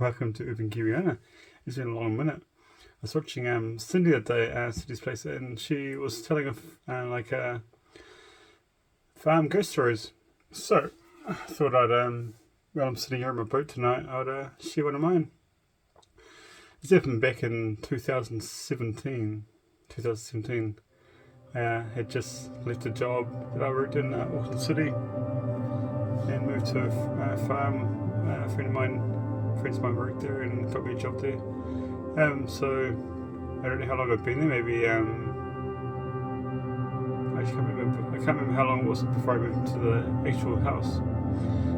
Welcome to Urban Kiwiana. It's been a long minute. I was watching Cindy the other day, Cindy's place, and she was telling of farm ghost stories. So I thought while I'm sitting here on my boat tonight, I'd share one of mine. It's happened back in 2017. 2017. Had just left a job that I worked in Auckland City and moved to a farm. Friends of mine worked there and got me a job there. So I don't know how long I've been there. Maybe I just can't remember. I can't remember how long it was before I moved into the actual house.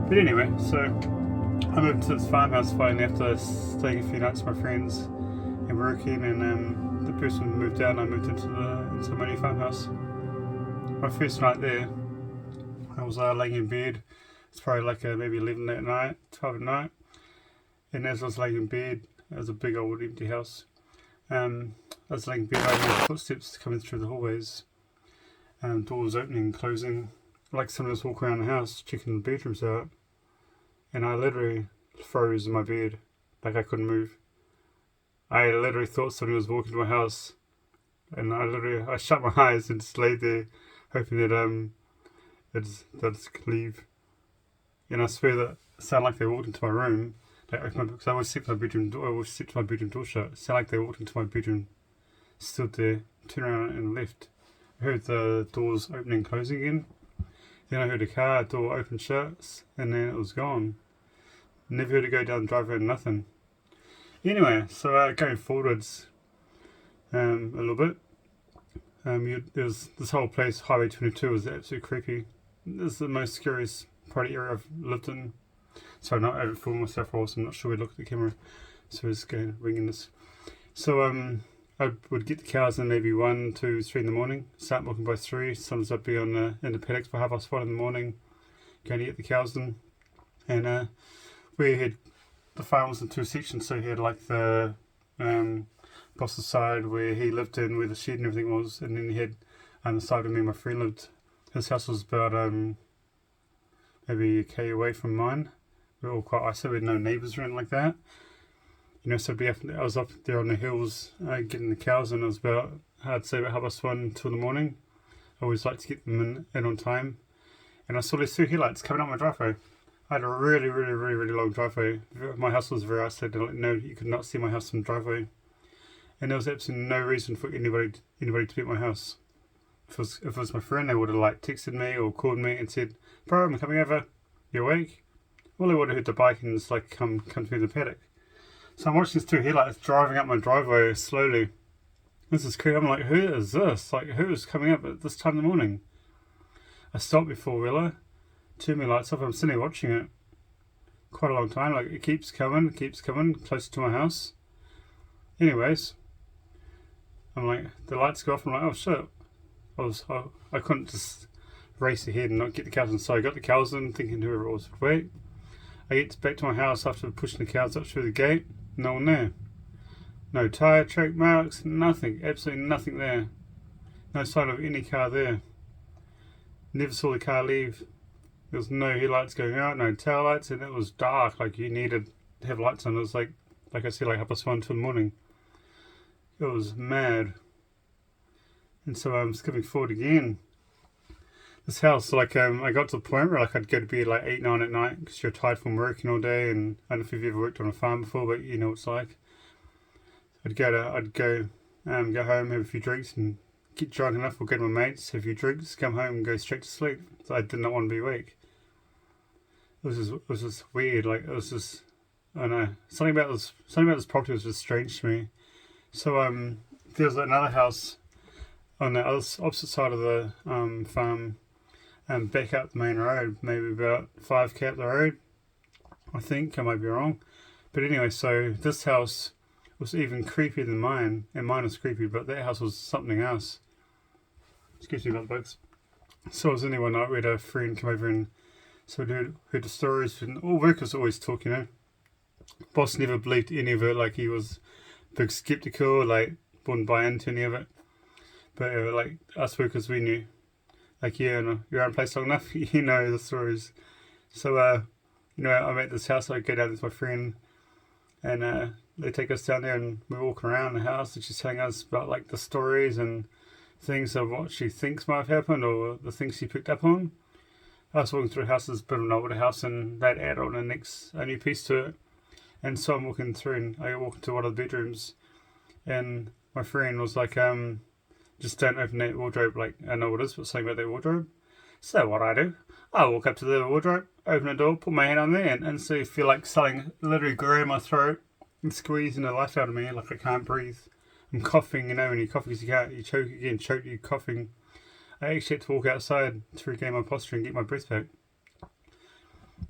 But anyway, so I moved to this farmhouse finally after staying a few nights with my friends and working, and the person moved out and I moved into my new farmhouse. My first night there, I was laying in bed. It's probably like maybe 11 at night, 12 at night. And as I was laying in bed, it was a big old empty house. I was laying in bed, I heard footsteps coming through the hallways. Doors opening and closing. Like someone was walking around the house, checking the bedrooms out. And I literally froze in my bed. Like I couldn't move. I literally thought somebody was walking to my house. And I shut my eyes and just laid there, hoping that they'd just leave. And I swear that it sounded like they walked into my room. Because I always sleep my bedroom door. I always sleep my bedroom door shut. It sounded like they walked into my bedroom, stood there, turned around and left. I heard the doors opening and closing again. Then I heard a car door open shut, and then it was gone. Never heard it go down the driveway, nothing. Anyway, so going forwards a little bit, there's this whole place, Highway 22, was absolutely creepy. This is the most scariest probably area I've lived in. Sorry, not overfilming myself, or else I'm not sure we look at the camera. So it's going ringing this. So I would get the cows in maybe 1, 2, 3 in the morning. Start milking by 3. Sometimes I'd be in the paddocks by 1:30 in the morning, going to get the cows in. And we had the farm was in 2 sections, so he had like the boss's side where he lived in, where the shed and everything was, and then he had the side where me and my friend lived. His house was about maybe a k away from mine. We were all quite isolated, we had no neighbours or anything like that. You know, so I was up there on the hills getting the cows in. It was about, I'd say about 1:30 till the morning. I always like to get them in on time. And I saw these 2 headlights coming up my driveway. I had a really, really, really, really long driveway. My house was very isolated. No, you could not see my house from the driveway. And there was absolutely no reason for anybody to be at my house. If it was my friend, they would have like texted me or called me and said, "Bro, I'm coming over. You awake?" Well, they would have hit the bike and just like come through the paddock. So I'm watching these 2 headlights driving up my driveway slowly. This is creepy. I'm like, who is this? Like, who is coming up at this time in the morning? I stopped before wheeler, turned my lights off. I'm sitting there watching it quite a long time. Like, it keeps coming, closer to my house. Anyways, I'm like, the lights go off. I'm like, oh shit. I couldn't just race ahead and not get the cows in. So I got the cows in, thinking whoever it was would wait. I get back to my house after pushing the cows up through the gate. No one there. No tyre track marks, nothing. Absolutely nothing there. No sign of any car there. Never saw the car leave. There was no headlights going out, no tail lights, and it was dark. Like you needed to have lights on. It was like I said, like 1:30 till the morning. It was mad. And so I'm skipping forward again. This house, like I got to the point where like I'd go to bed like 8, 9 at night because you're tired from working all day, and I don't know if you've ever worked on a farm before, but you know what it's like. I'd go home, have a few drinks, and get drunk enough, or go to my mates, have a few drinks, come home, and go straight to sleep. So I did not want to be awake. It was just weird. Like it was just, I don't know, something about this property was just strange to me. So there was another house on the opposite side of the farm. Back up the main road, maybe about 5k up the road, I think. I might be wrong. But anyway, so this house was even creepier than mine, and mine was creepy, but that house was something else. Excuse me about the bugs. So it was only one night we had a friend come over, and so we heard the stories, and all workers always talk, you know. Boss never believed any of it, like he was big skeptical, like wouldn't buy into any of it. But like us workers, we knew. Like, yeah, no, you're around a place long enough, you know the stories. So, I'm at this house, I go down with my friend, and they take us down there and we walk around the house, and she's telling us about like the stories and things of what she thinks might have happened or the things she picked up on. I was walking through a house, it's a bit of an older house, and they'd add on a new piece to it. And so I'm walking through, and I walk into one of the bedrooms, and my friend was like, just don't open that wardrobe. Like, I know what it is, but something about that wardrobe. So what I do, I walk up to the wardrobe, open the door, put my hand on there, and so you feel like something literally grab my throat and squeezing the life out of me, like I can't breathe. I'm coughing, when you're coughing because you choke again, you're coughing. I actually had to walk outside to regain my posture and get my breath back.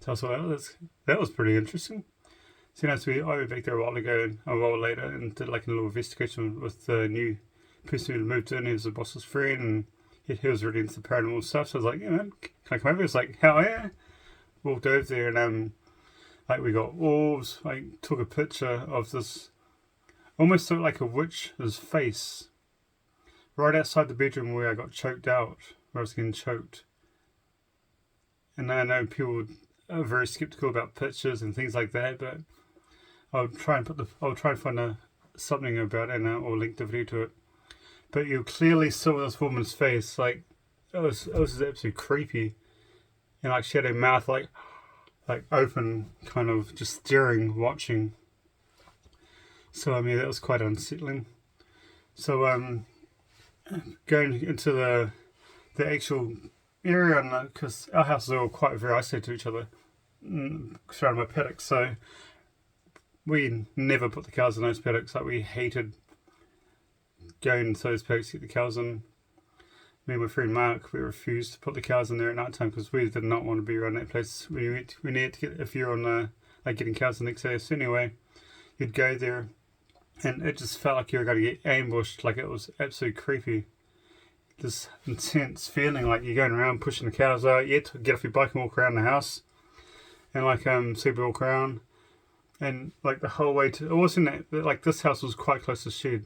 So I thought that was pretty interesting. So I went back there a while later, and did like a little investigation with the new person who moved in. He was the boss's friend, and he was really into paranormal stuff. So I was like, man, can I come over? He was like, hell yeah. Walked over there, and like we got orbs. I took a picture of this, almost looked like a witch's face, right outside the bedroom where I got choked out, where I was getting choked. And I know people are very skeptical about pictures and things like that, but I'll try and find something about it, or link the video to it. But you clearly saw this woman's face, like it was absolutely creepy, and like she had her mouth like open, kind of just staring, watching. So I mean that was quite unsettling. So going into the actual area, because our houses are all quite very isolated to each other, surrounded by paddocks, so we never put the cows in those paddocks. Like, we hated going to those paddocks to get the cows in. Me and my friend Mark, we refused to put the cows in there at night time because we did not want to be around that place. We needed to get, if you're on getting cows the next day. So anyway, you'd go there, and it just felt like you were going to get ambushed. Like, it was absolutely creepy. This intense feeling like you're going around pushing the cows out. You had to get off your bike and walk around the house, and super walk around, and like the whole way to, it wasn't that, like, this house was quite close to the shed,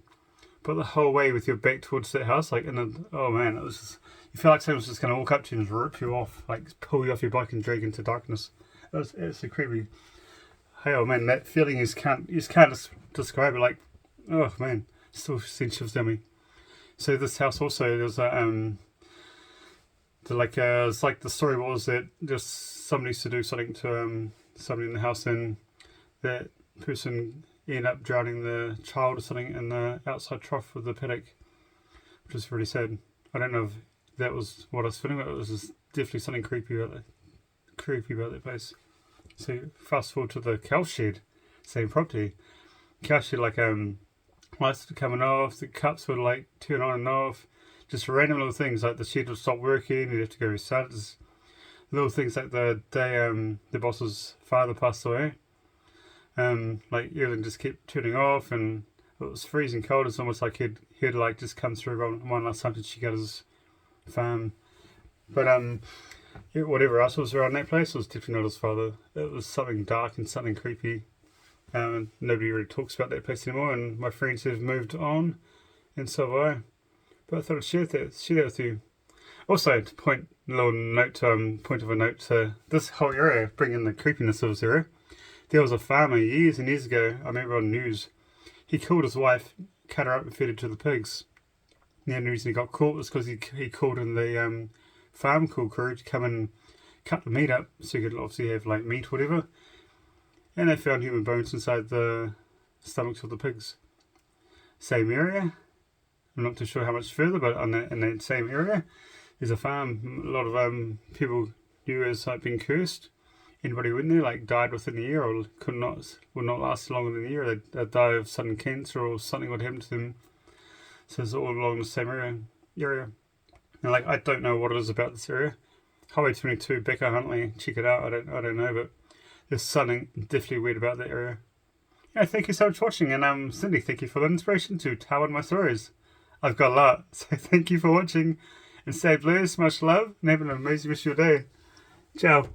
but the whole way with your back towards that house, like, oh man, it was just, you feel like someone was just going to walk up to you and rip you off, like pull you off your bike and drag into darkness. It was absolutely creepy. Hey, oh man, that feeling you just can't describe it. Like, oh man, still sends chills down me. So this house also, there's it's like the story was that just somebody used to do something to somebody in the house, and that person ended up drowning the child or something in the outside trough of the paddock, which is really sad. I don't know if that was what I was feeling, but it was just definitely something creepy about that place. So fast forward to the cow shed, same property. Cow shed, like lights were coming off, the cups would like turn on and off, just random little things, like the shed would stop working, you'd have to go restart it. Just little things like the day the boss's father passed away. Like everything just kept turning off, and it was freezing cold. It's almost like he'd like just come through one last time to check out his farm. But whatever else was around that place was definitely not his father. It was something dark and something creepy. Nobody really talks about that place anymore, and my friends have moved on, and so have I. But I thought I'd share that with you. Also, to point of a note to this whole area, bringing the creepiness of this area. There was a farmer years and years ago, I remember on the news, he killed his wife, cut her up and fed her to the pigs. The only reason he got caught was because he called in the farm crew to come and cut the meat up, so you could obviously have like meat or whatever. And they found human bones inside the stomachs of the pigs. Same area. I'm not too sure how much further, but in that same area, there's a farm. A lot of people knew as like being cursed. Anybody who went there like died within a year, or would not last longer than a year. They'd die of sudden cancer, or something would happen to them. So it's all along the same area. And like, I don't know what it is about this area. Highway 22, Becca Huntley, check it out. I don't know, but there's something definitely weird about that area. Yeah, thank you so much for watching, and Cindy, thank you for the inspiration to tell one of my stories. I've got a lot, so thank you for watching, and stay blessed, much love, and have an amazing rest of your day. Ciao.